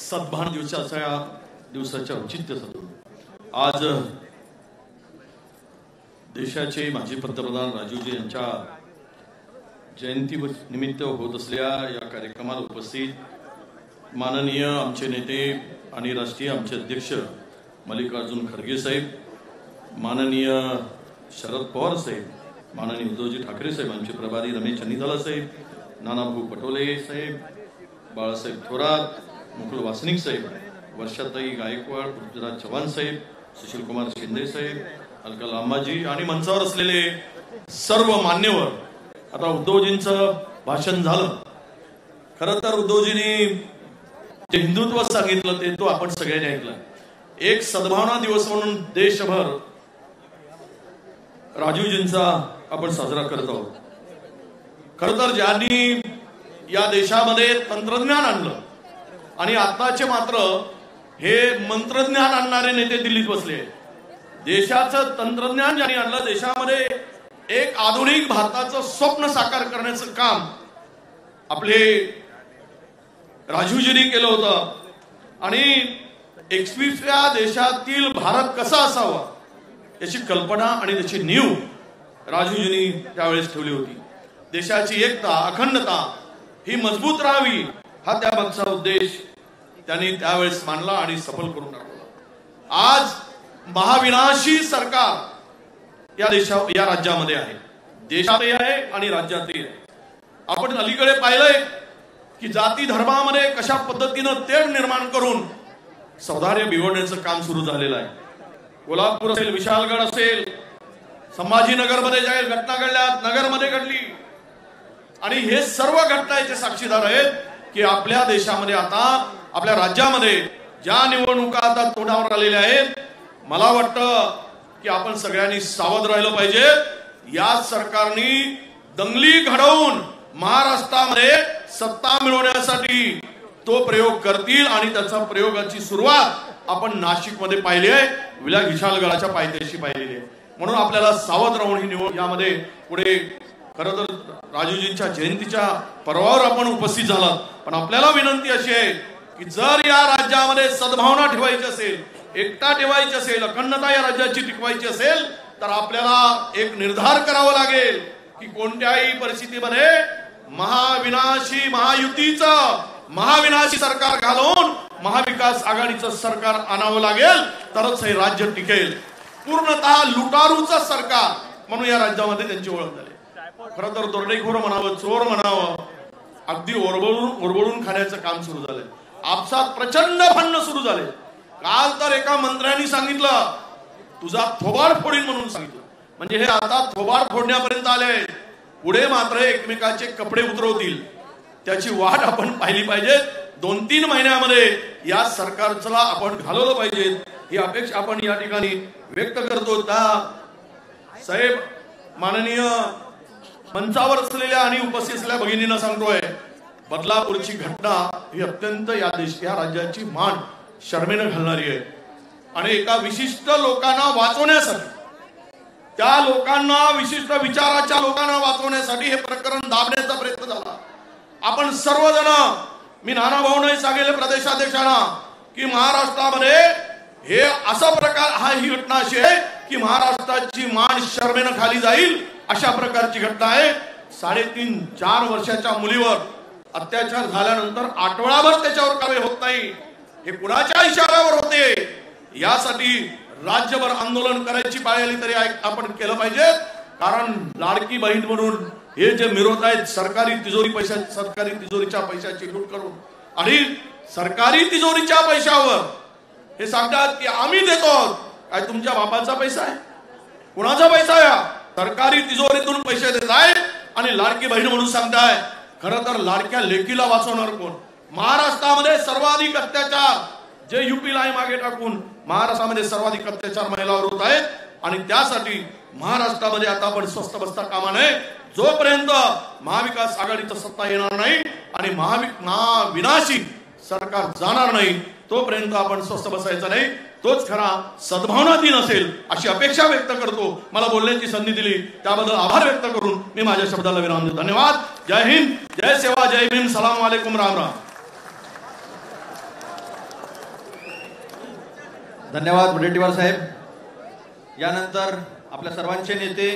सद्भान दिवसाच्या औचित्य साधून आज देशाचे माजी पंतप्रधान राजीवजी यांच्या जयंती निमित्त होत असलेल्या या कार्यक्रमाला उपस्थित माननीय आमचे नेते आणि राष्ट्रीय आमचे अध्यक्ष मल्लिकार्जुन खरगे साहेब, माननीय शरद पवार साहेब, माननीय उद्धवजी ठाकरे साहेब, आमचे प्रभारी रमेश चन्नीदाला साहेब, नानाभाऊ पटोले साहेब, बाळासाहेब थोरात, मुकुल वासनिक साहेब, वर्षाताई गायकवाड, पृथ्वीराज चव्हाण साहेब, सुशीलकुमार शिंदे साहेब, अलका लांबाजी आणि मंचावर असलेले सर्व मान्यवर. आता उद्धवजींचं भाषण झालं. खरं तर उद्धवजींनी जे हिंदुत्व सांगितलं ते तो आपण सगळ्यांनी ऐकलं. एक सद्भावना दिवस म्हणून देशभर राजीवजींचा आपण साजरा करत आहोत. खरं तर ज्यांनी या देशामध्ये तंत्रज्ञान आणलं आणि आताचे मात्र हे मंत्रज्ञान आणणारे नेते दिल्लीत बसले. देशाचं तंत्रज्ञान ज्यांनी आणलं, देशामध्ये एक आधुनिक भारताचं स्वप्न साकार करण्याचं काम आपले राजीवजींनी केलं होतं. आणि 21व्या देशातील भारत कसा असावा याची कल्पना आणि त्याची नीव राजीवजींनी त्यावेळेस ठेवली होती. देशाची एकता, अखंडता ही मजबूत राहावी हा त्यामागचा उद्देश त्यांनी त्यावेळेस मांडला आणि सफल करून दाखवला. आज महाविनाशी सरकार या राज्यामध्ये आहे, देशातही आहे आणि राज्यातही आहे. आपण अलीकडे पाहिलंय की जाती धर्मामध्ये कशा पद्धतीनं तेढ निर्माण करून सौहार्द बिघडण्याचं काम सुरू झालेलं आहे. कोल्हापूर असेल, विशालगड असेल, संभाजीनगरमध्ये ज्या घटना घडल्या, नगरमध्ये घडली, आणि हे सर्व घटना याचे साक्षीदार आहेत की आपल्या देशामध्ये आता, आपल्या राज्यामध्ये ज्या निवडणुका आता तोंडावर आलेल्या आहेत, मला वाटतं की आपण सगळ्यांनी सावध राहिलं पाहिजे. या सरकारने दंगली घडवून महाराष्ट्रामध्ये सत्ता मिळवण्यासाठी तो प्रयोग करतील आणि त्याचा प्रयोगाची सुरुवात आपण नाशिकमध्ये पाहिली आहे, विशालगडाच्या पायथ्याशी पाहिलेली आहे. म्हणून आपल्याला सावध राहून ही निवड यामध्ये पुढे. खरं तर राजीवजींच्या जयंतीच्या पर्वावर आपण उपस्थित झालात, पण आपल्याला विनंती अशी आहे की जर या राज्यामध्ये सद्भावना ठेवायची असेल, एकता ठेवायची असेल, अखंडता या राज्याची टिकवायची असेल, तर आपल्याला एक निर्धार करावा लागेल की कोणत्याही परिस्थितीमध्ये महाविनाशी महायुतीचं महाविनाशी सरकार घालून महाविकास आघाडीचं सरकार आणावं लागेल, तरच हे राज्य टिकेल. पूर्णतः लुटारूचं सरकार म्हणून या राज्यामध्ये त्यांची ओळख झाली. खरं तर दरोडेखोर म्हणावं, चोर म्हणावं, अगदी ओरबळून खाण्याचं काम सुरू झालंय. आपसात प्रचंड भांडणं सुरू झाले. काल तर एका मंत्र्यांनी सांगितलं तुझा थोबाड फोडीन म्हणून सांगितलं. म्हणजे हे आता थोबाड फोडण्यापर्यंत आले. पुढे मात्र एकमेकाचे कपडे उतरवतील, त्याची वाट आपण पाहिली पाहिजे. 2-3 महिन्यामध्ये या सरकारला आपण घालवलं पाहिजे ही अपेक्षा आपण या ठिकाणी व्यक्त करतो. त्या साहेब, माननीय मंचावर असलेल्या आणि उपस्थित असलेल्या भगिनींना सांगतोय, बदलापूरची घटना ही अत्यंत या राज्याची मान शर्मेनं घालणारी आहे. आणि एका विशिष्ट लोकांना वाचवण्यासाठी, त्या लोकांना, विशिष्ट विचाराच्या लोकांना वाचवण्यासाठी हे प्रकरण दाबण्याचा प्रयत्न झाला. आपण सर्वजण, मी नानाभाऊंनाही सांगेल प्रदेशाध्यक्षांना की महाराष्ट्रामध्ये हे असा प्रकार, ही घटना अशी आहे की महाराष्ट्राची मान शर्मेनं खाली जाईल अशा प्रकारची घटना आहे. 3.5-4 वर्षाच्या मुलीवर अत्याचार झाल्यानंतर आठवडाभर त्याच्यावर कारवाई होत नाही. हे कुणाच्या इशाऱ्यावर होते? यासाठी राज्यभर आंदोलन करायची पाळी आली तरी आपण केलं पाहिजे. कारण लाडकी बहीण म्हणून हे जे विरोध आहेत, सरकारी तिजोरीच्या पैशाची लूट करून आणि सरकारी तिजोरीच्या पैशावर हे सांगतात की आम्ही देतो. काय तुमच्या बापाचा पैसा आहे? कुणाचा पैसा आहे? सरकारी तिजोरीतून पैसे देत आहेत आणि लाडकी बहीण म्हणून सांगताय. खरं तर लाडक्या लेकीला वाचवणार कोण? महाराष्ट्रामध्ये सर्वाधिक अत्याचार जे युपीला मागे टाकून महाराष्ट्रामध्ये सर्वाधिक अत्याचार महिलावर होत आहेत. आणि त्यासाठी महाराष्ट्रामध्ये आता आपण स्वस्थ बसता कामा नये. जोपर्यंत महाविकास आघाडीचं सत्ता येणार नाही आणि महाविनाशी सरकार जाणार नाही, तोपर्यंत आपण स्वस्थ बसायचं नाही. तोच खरा सद्भावना दिन असेल अशी अपेक्षा व्यक्त करतो. मला बोलण्याची संधी दिली त्याबद्दल आभार व्यक्त करून मी माझ्या शब्दाला विराम देतो. धन्यवाद. जय हिंद, जय सेवा, जय भीम, सलाम वालेकुम, राम राम. धन्यवाद मुनगंटीवार साहेब. यानंतर आपल्या सर्वांचे नेते